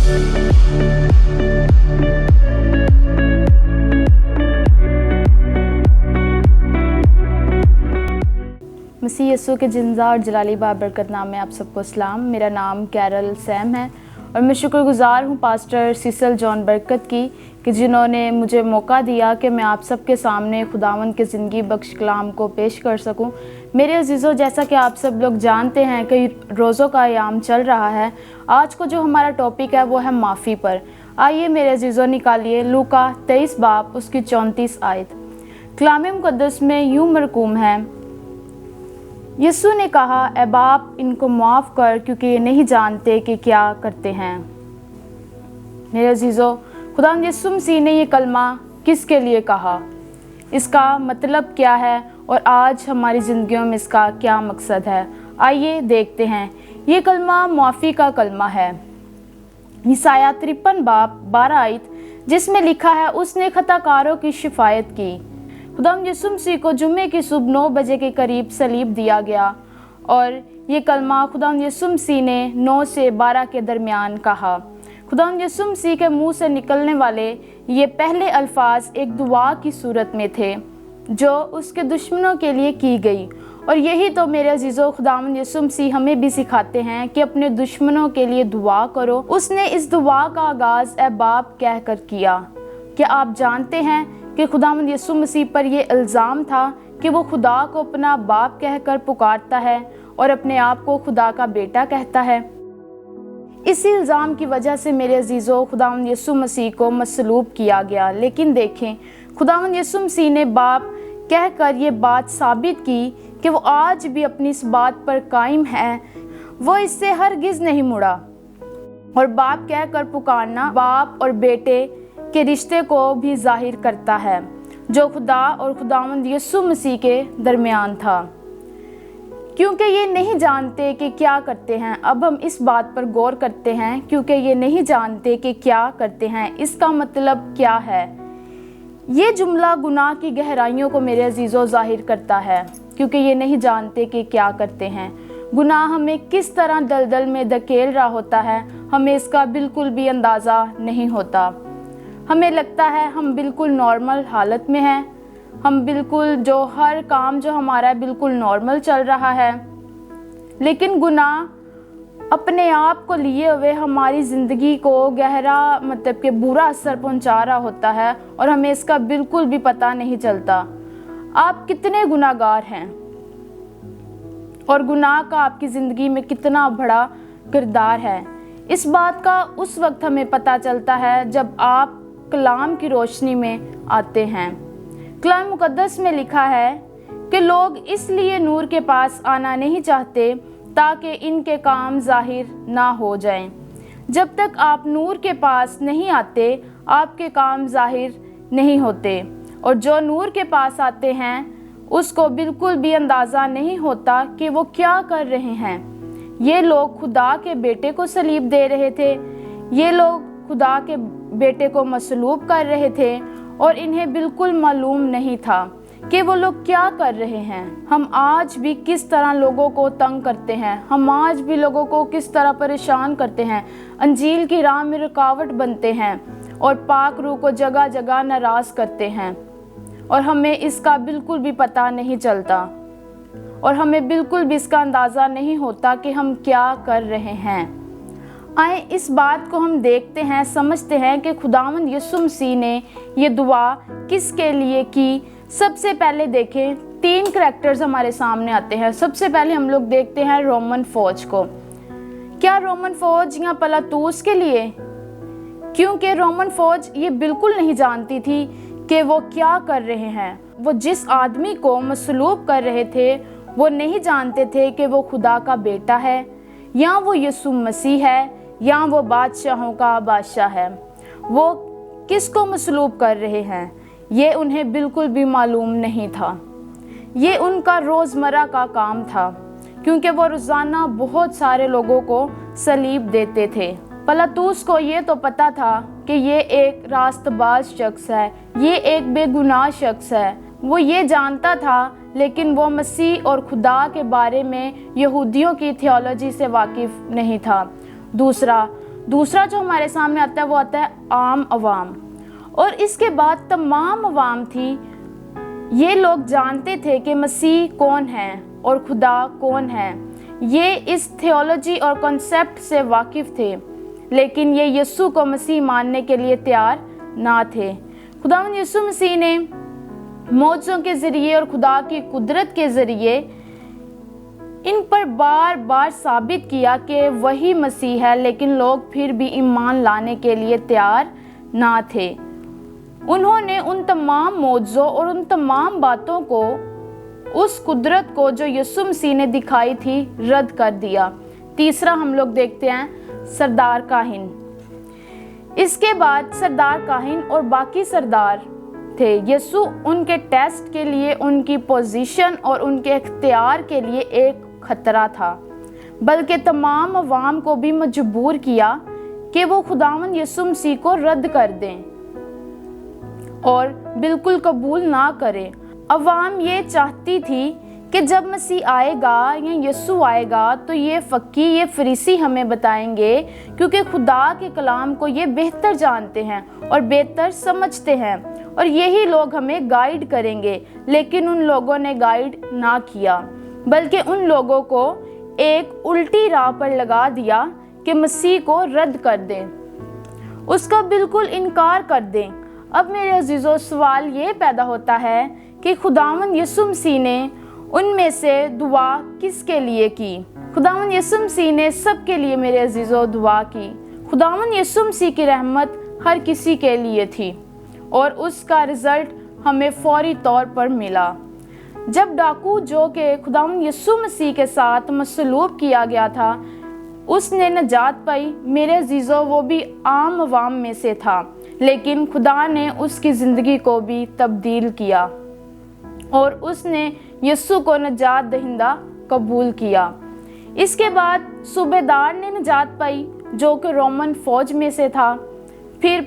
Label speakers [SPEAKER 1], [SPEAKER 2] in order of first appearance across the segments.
[SPEAKER 1] मसीह यीशु के जिंदा और जलाली बाबरकत नाम में आप सबको सलाम। मेरा नाम कैरल सैम है और मैं शुक्रगुजार हूँ पास्टर सिसल जॉन बरकत की कि जिन्होंने मुझे मौका दिया कि मैं आप सबके सामने खुदावंद के ज़िंदगी बख्श कलाम को पेश कर सकूँ। मेरे अजीज़ों, जैसा कि आप सब लोग जानते हैं कि रोज़ों का अयाम चल रहा है। आज को जो हमारा टॉपिक है वो है माफ़ी पर। आइए मेरे अजीज़ों, निकालिए लूका 23 बाब उसकी 34 आयत। कलाम मुक़द्दस में यूँ मरकूम है, यीशु ने कहा, ऐ बाप, इनको माफ़ कर क्योंकि ये नहीं जानते कि क्या करते हैं। मेरे अजीज़ों, खुदा यीशु मसीह ने ये कलमा किसके लिए कहा, इसका मतलब क्या है और आज हमारी ज़िंदगियों में इसका क्या मकसद है, आइए देखते हैं। ये कलमा मुआफ़ी का कलमा है। यसाया 53 बाब 12 आयत, जिसमें लिखा है, उसने खताकारों की शिफायत की। खुदाम यीशु मसीह को जुम्मे की सुबह 9 बजे के करीब सलीब दिया गया और ये कलमा खुदाम यीशु मसीह ने 9 से 12 के दरमियान कहा। खुदाम यीशु मसीह के मुंह से निकलने वाले ये पहले अल्फाज एक दुआ की सूरत में थे जो उसके दुश्मनों के लिए की गई। और यही तो मेरे अजीज़ों, खुदाम यीशु मसीह हमें भी सिखाते हैं कि अपने दुश्मनों के लिए दुआ करो। उसने इस दुआ का आगाज़ ऐ बाप कह कर किया। क्या आप जानते हैं कि खुदावंद यीशु मसीह पर यह इल्ज़ाम था कि वो खुदा को अपना बाप कहकर पुकारता है और अपने आप को खुदा का बेटा कहता है। इसी इल्ज़ाम की वजह से मेरे अजीज़ों, खुदावंद यीशु मसीह को मसलूब किया गया। लेकिन देखें, खुदावंद यीशु मसीह ने बाप कहकर ये बात साबित की कि वो आज भी अपनी इस बात पर कायम है। वो इससे हरगिज़ नहीं मुड़ा। और बाप कहकर पुकारना बाप और बेटे के रिश्ते को भी जाहिर करता है जो खुदा और खुदावंद यीशु मसीह के दरमियान था। क्योंकि ये नहीं जानते कि क्या करते हैं। अब हम इस बात पर गौर करते हैं, क्योंकि ये नहीं जानते कि क्या करते हैं, इसका मतलब क्या है। ये जुमला गुनाह की गहराइयों को मेरे अजीज़ों जाहिर करता है, क्योंकि ये नहीं जानते कि क्या करते हैं। गुनाह हमें किस तरह दलदल में धकेल रहा होता है, हमें इसका बिल्कुल भी अंदाज़ा नहीं होता। हमें लगता है हम बिल्कुल नॉर्मल हालत में हैं, हम बिल्कुल जो हर काम जो हमारा है बिल्कुल नॉर्मल चल रहा है। लेकिन गुनाह अपने आप को लिए हुए हमारी ज़िंदगी को गहरा मतलब कि बुरा असर पहुंचा रहा होता है और हमें इसका बिल्कुल भी पता नहीं चलता। आप कितने गुनाहगार हैं और गुनाह का आपकी ज़िंदगी में कितना बड़ा किरदार है, इस बात का उस वक्त हमें पता चलता है जब आप कलाम की रोशनी में आते हैं। कलाम मुक़द्दस में लिखा है कि लोग इसलिए नूर के पास आना नहीं चाहते ताकि इनके काम जाहिर ना हो जाएं। जब तक आप नूर के पास नहीं आते, आपके काम जाहिर नहीं होते, और जो नूर के पास आते हैं उसको बिल्कुल भी अंदाज़ा नहीं होता कि वो क्या कर रहे हैं। ये लोग खुदा के बेटे को सलीब दे रहे थे, ये लोग खुदा के बेटे को मसलूब कर रहे थे और इन्हें बिल्कुल मालूम नहीं था कि वो लोग क्या कर रहे हैं। हम आज भी किस तरह लोगों को तंग करते हैं, हम आज भी लोगों को किस तरह परेशान करते हैं, अंजील की राह में रुकावट बनते हैं और पाक रूह को जगह जगह नाराज़ करते हैं और हमें इसका बिल्कुल भी पता नहीं चलता और हमें बिल्कुल भी इसका अंदाज़ा नहीं होता कि हम क्या कर रहे हैं। आए इस बात को हम देखते हैं, समझते हैं कि खुदावंद यीशु मसीह ने ये दुआ किसके लिए की। सबसे पहले देखें, 3 करैक्टर्स हमारे सामने आते हैं। सबसे पहले हम लोग देखते हैं रोमन फौज को। क्या रोमन फौज या पिलातूस के लिए? क्योंकि रोमन फौज ये बिल्कुल नहीं जानती थी कि वो क्या कर रहे हैं। वो जिस आदमी को मसलूब कर रहे थे वो नहीं जानते थे कि वो खुदा का बेटा है या वो यीशु मसीह है या वो बादशाहों का बादशाह है। वो किसको मसलूब कर रहे हैं ये उन्हें बिल्कुल भी मालूम नहीं था। ये उनका रोज़मर्रा का काम था, क्योंकि वो रोज़ाना बहुत सारे लोगों को सलीब देते थे। पिलातूस को ये तो पता था कि ये एक रास्तबाज शख्स है, ये एक बेगुनाह शख्स है, वो ये जानता था, लेकिन वो मसीह और खुदा के बारे में यहूदियों की थियोलॉजी से वाकिफ़ नहीं था। दूसरा, دوسرا جو ہمارے سامنے آتا ہے وہ آتا ہے عام عوام، اور اس کے بعد تمام عوام تھی۔ یہ لوگ جانتے تھے کہ مسیح کون ہے اور خدا کون ہے، یہ اس تھیولوجی اور کنسیپٹ سے واقف تھے، لیکن یہ یسوع کو مسیح ماننے کے لیے تیار نہ تھے۔ خداوند یسوع مسیح نے معجزوں کے ذریعے اور خدا کی قدرت کے ذریعے ان پر بار بار ثابت کیا کہ وہی مسیح ہے، لیکن لوگ پھر بھی ایمان لانے کے لیے تیار نہ تھے۔ انہوں نے ان تمام معجزوں اور ان تمام باتوں کو، اس قدرت کو جو یسوع مسیح نے دکھائی تھی، رد کر دیا۔ تیسرا ہم لوگ دیکھتے ہیں سردار کاہن۔ اس کے بعد سردار کاہن اور باقی سردار تھے۔ یسوع ان کے ٹیسٹ کے لیے، ان کی پوزیشن اور ان کے اختیار کے لیے ایک خطرہ تھا، بلکہ تمام عوام کو بھی مجبور کیا کہ وہ خداوند یسوع مسیح کو رد کر دیں اور بالکل قبول نہ کریں۔ عوام یہ چاہتی تھی کہ جب مسیح آئے گا یا یسوع آئے گا تو یہ فقی، یہ فریسی ہمیں بتائیں گے، کیونکہ خدا کے کلام کو یہ بہتر جانتے ہیں اور بہتر سمجھتے ہیں، اور یہی لوگ ہمیں گائیڈ کریں گے۔ لیکن ان لوگوں نے گائیڈ نہ کیا، بلکہ ان لوگوں کو ایک الٹی راہ پر لگا دیا کہ مسیح کو رد کر دیں، اس کا بالکل انکار کر دیں۔ اب میرے عزیزو، سوال یہ پیدا ہوتا ہے کہ خداوند یسوع مسیح نے ان میں سے دعا کس کے لیے کی؟ خداوند یسوع مسیح نے سب کے لیے میرے عزیزو دعا کی۔ خداوند یسوع مسیح کی رحمت ہر کسی کے لیے تھی، اور اس کا رزلٹ ہمیں فوری طور پر ملا۔ جب ڈاکو، جو کہ خداوند یسوع مسیح کے ساتھ مصلوب کیا گیا تھا، اس نے نجات پائی، میرے عزیزو وہ بھی عام عوام میں سے تھا، لیکن خدا نے اس کی زندگی کو بھی تبدیل کیا اور اس نے یسوع کو نجات دہندہ قبول کیا۔ اس کے بعد صوبیدار نے نجات پائی، جو کہ رومن فوج میں سے تھا۔ پھر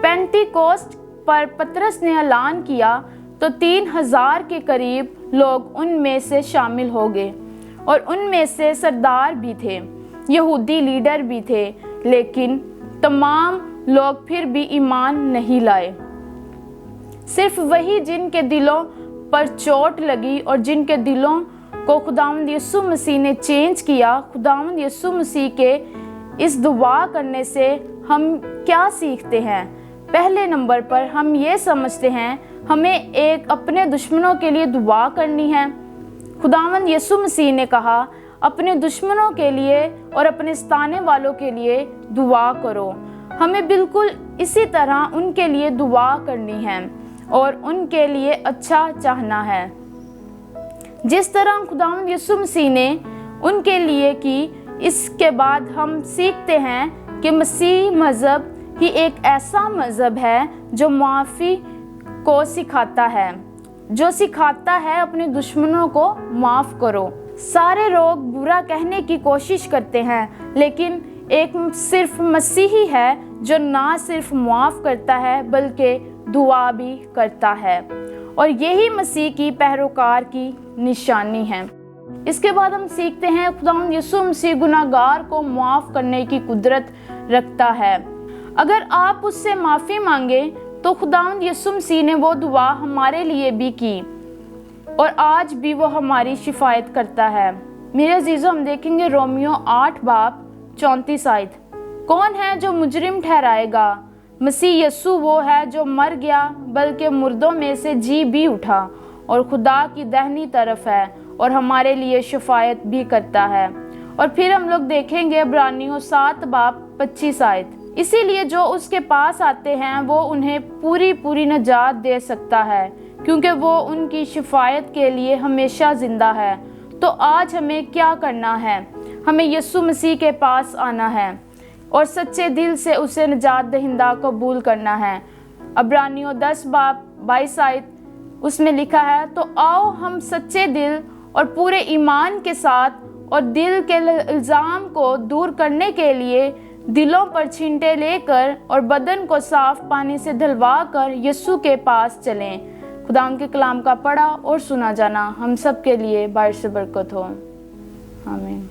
[SPEAKER 1] پینٹیکوسٹ پر پطرس نے اعلان کیا تو 3000 کے قریب لوگ ان میں سے شامل ہو گئے، اور ان میں سے سردار بھی تھے، یہودی لیڈر بھی تھے، لیکن تمام لوگ پھر بھی ایمان نہیں لائے۔ صرف وہی جن کے دلوں پر چوٹ لگی اور جن کے دلوں کو خداوند یسوع مسیح نے چینج کیا۔ خداوند یسوع مسیح کے اس دعا کرنے سے ہم کیا سیکھتے ہیں؟ پہلے نمبر پر ہم یہ سمجھتے ہیں ہمیں ایک اپنے دشمنوں کے لیے دعا کرنی ہے۔ خداوند یسوع مسیح نے کہا اپنے دشمنوں کے لیے اور اپنے ستانے والوں کے لیے دعا کرو۔ ہمیں بالکل اسی طرح ان کے لیے دعا کرنی ہے اور ان کے لیے اچھا چاہنا ہے، جس طرح خداوند یسوع مسیح نے ان کے لیے کی۔ اس کے بعد ہم سیکھتے ہیں کہ مسیح مذہب ہی ایک ایسا مذہب ہے جو معافی کو سکھاتا ہے، جو سکھاتا ہے اپنے دشمنوں کو معاف کرو۔ سارے لوگ برا کہنے کی کوشش کرتے ہیں، لیکن ایک صرف مسیحی ہے جو نہ صرف معاف کرتا ہے بلکہ دعا بھی کرتا ہے، اور یہی مسیح کی پیروکار کی نشانی ہے۔ اس کے بعد ہم سیکھتے ہیں خداوند یسوع مسیح گناہگار کو معاف کرنے کی قدرت رکھتا ہے۔ اگر آپ اس سے معافی مانگے تو خداوند یسوع مسیح نے وہ دعا ہمارے لیے بھی کی، اور آج بھی وہ ہماری شفاعت کرتا ہے۔ میرے عزیزو، ہم دیکھیں گے رومیو 8:34 آیت۔ کون ہے جو مجرم ٹھہرائے گا؟ مسیح یسوع وہ ہے جو مر گیا بلکہ مردوں میں سے جی بھی اٹھا، اور خدا کی دہنی طرف ہے اور ہمارے لیے شفاعت بھی کرتا ہے۔ اور پھر ہم لوگ دیکھیں گے عبرانیوں 7:25 آیت۔ اسی لیے جو اس کے پاس آتے ہیں وہ انہیں پوری نجات دے سکتا ہے، کیونکہ وہ ان کی شفاعت کے لیے ہمیشہ زندہ ہے۔ تو آج ہمیں کیا کرنا ہے؟ ہمیں یسوع مسیح کے پاس آنا ہے اور سچے دل سے اسے نجات دہندہ قبول کرنا ہے۔ عبرانیوں 10:22 آیت، اس میں لکھا ہے، تو آؤ ہم سچے دل اور پورے ایمان کے ساتھ اور دل کے الزام کو دور کرنے کے لیے دلوں پر چھینٹے لے کر اور بدن کو صاف پانی سے دھلوا کر یسوع کے پاس چلیں۔ خدا کے کلام کا پڑھا اور سنا جانا ہم سب کے لیے باعث برکت ہو۔ آمین۔